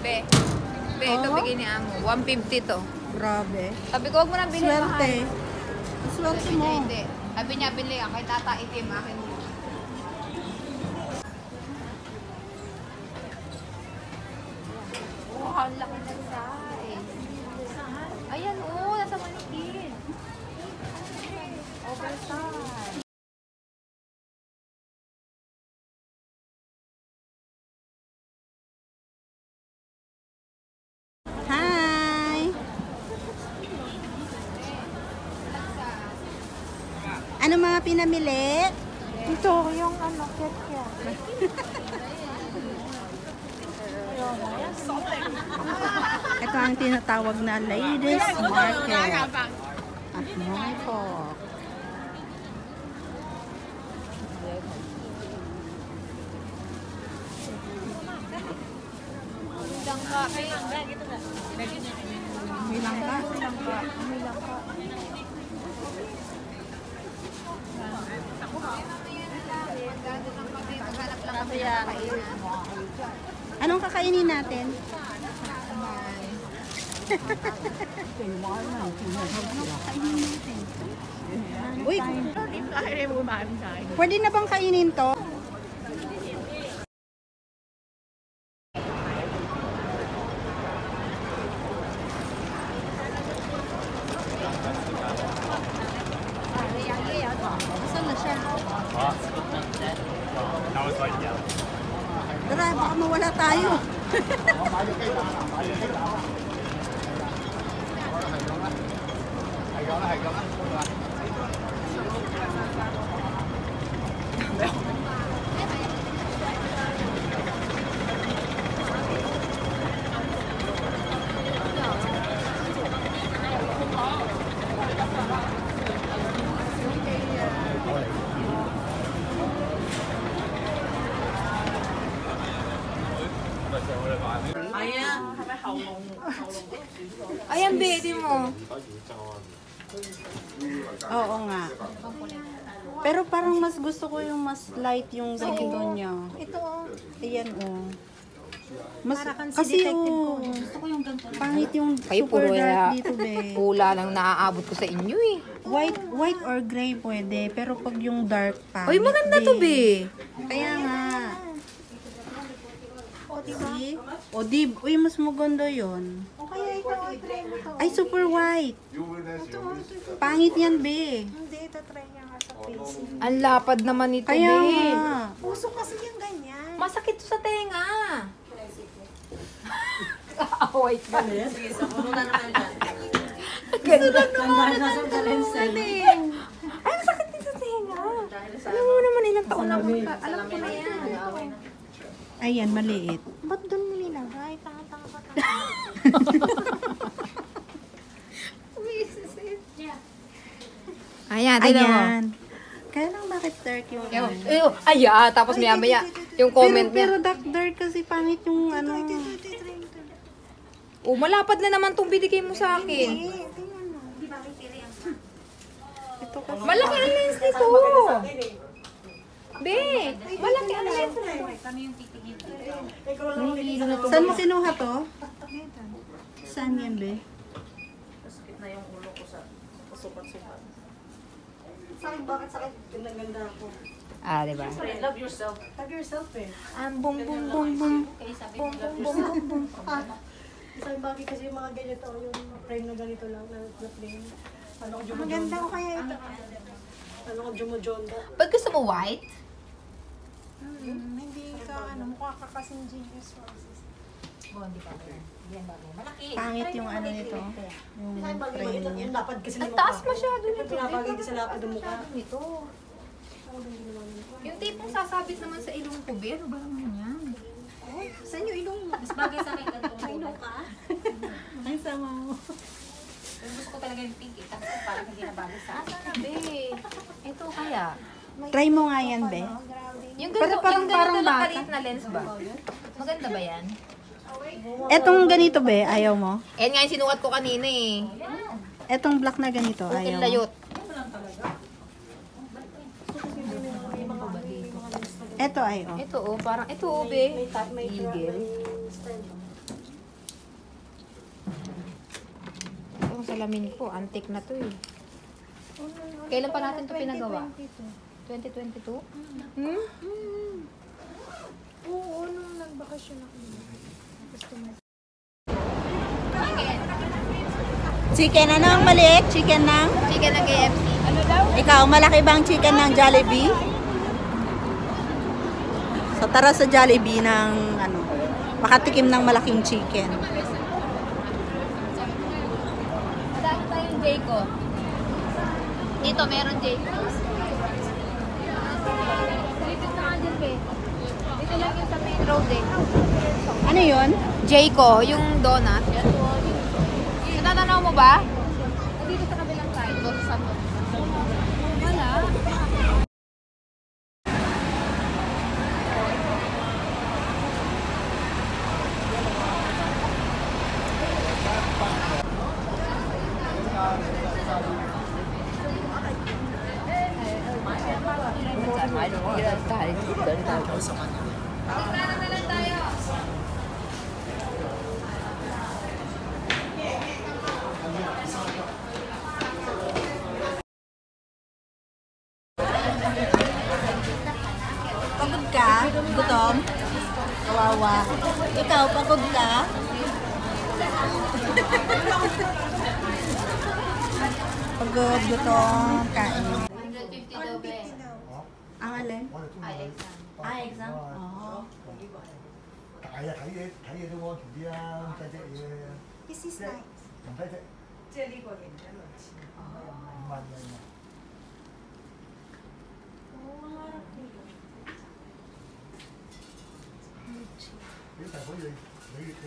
Be, ito bigay ni Amo. 150 to. Grabe. Sabi ko, huwag mo nang bilhin, Swerte. mahal. Swerte Sabi mo. niya, hindi. Sabi niya, bili. Kay tata itim, akin mo. Oh, ang laki ng size. Ayan, oh, nasa manikin. Oversize. Hi! Ano mga pinamili? Ito, yung ano, ket-ket. Ito ang tinatawag na ladies market. At Mongkok. Lang ka, Bilang ka? Anong kakainin natin? Uy, pwede na bang kainin to? Saan na siya? Tara, baka mawala tayo. Ayan, baby mo. Oo nga. Pero parang mas gusto ko yung mas light yung ganito niya. Ito, oh. Ayan oh. Mas, Para kang si kasi detective ko. oh, Gusto ko yung ganito. pangit yung Kayo super puro dark na dito be. pula lang naaabot ko sa inyo eh. White or gray pwede, pero pag yung dark pa. Uy, maganda to, be. Kaya nga. O, diba? See? O di, uy, mas maganda yun. O kaya ito, o, try mo to. Ay, super white. Pangit yan, be. Hindi, ito try niya nga sa face. Ang lapad naman ito, Kaya be. nga. Puso kasi yung ganyan. Masakit to sa tenga. Wait ka. Sige, sa puno na naman dyan. Ganda. Ay, masakit din sa tenga. Alam mo naman, ilang taon na ako. Alam ko na yan. Ayan, maliit. Ba't doon mo nilagay? Tanga-tanga ka. Ayan, tignan mo. Ayan. Kaya lang bakit dark yung ano? Ayan, tapos maya-maya, yung comment Pero niya. dark kasi pangit yung ano. Oh, malapad na naman tong binigay mo sa akin. Ito kasi. Malaki ang lens nito. Be, malaki ang lens nito. Saan mo kinuha to? Saan yan, be? Sakit na yung ulo ko sa supat-supat. Sakit, bakit sakit? Ganda-ganda ako. Ah, diba? Love yourself. Love yourself eh. Bum, bum, bum, bum. Bum, bum, bum, bum, bum. Isang bagay kasi yung mga ganito, yung frame na ganito lang, na frame. Ano ko Jumo Maganda ko kaya ito. Ano ko Jumo Jonda. Ba't gusto mo white? Hindi ka, ano, mukha ka kasing genius. Pangit yung ano nito. Yung Isang bagay frame ito, niya. yung lapad kasi ng Ang mukha. taas masyado Ito nito. pinapagay ko sa lapad ng mukha. Nito. Yung tipong sasabit naman sa ilong ko, be. Ano ba naman yan? Saan yung ilong mo? Mas bagay sa akin ganito. Sa ilong ka? Ang sama mo. Gusto ko talaga yung pink eh. Tapos parang hindi na bagay sa akin. Sana, be. Ito kaya. Try mo nga yan, be. Yung Pero ganito, parang- yung ganito parang lang bata. kalit na lens ba? Maganda ba yan? Etong ganito, be, ayaw mo? Yan nga yung sinukat ko kanina eh. Etong black na ganito, Util ayaw mo? layot. Eto ay, oh. Ito oh, parang ito oh, be. May Eagle. stand. salamin ko. Antique na to eh. Kailan pa natin ito pinagawa? 2022? Hmm? Oo, nung nagbakasyon ako. Gusto mo. Chicken, ano ang maliit? Chicken ng? Chicken ng KFC. Ano daw? Ikaw, malaki bang chicken ng Jollibee? So tara sa Jollibee ng ano, makatikim ng malaking chicken. Madami pa yung Jayco. Dito, meron Jayco. Dito na nga dyan, Be. Dito lang yung sa main road eh. Ano yun? Jayco, yung donut. Natatanaw mo ba? Dito sa kabilang side. Doon sa wala. Pagod ka? Gutom? Kawawa. Ikaw, pagod ka? Pagod, gutom, kain. 150 daw, Be. Ang alin? Ay, exam. Exam? Oo. 大啊，睇嘢啫喎，遲啲啦，細隻嘢， This is nice. 唔使隻，即係呢個型嘅類似。唔係唔係。你大可以，你。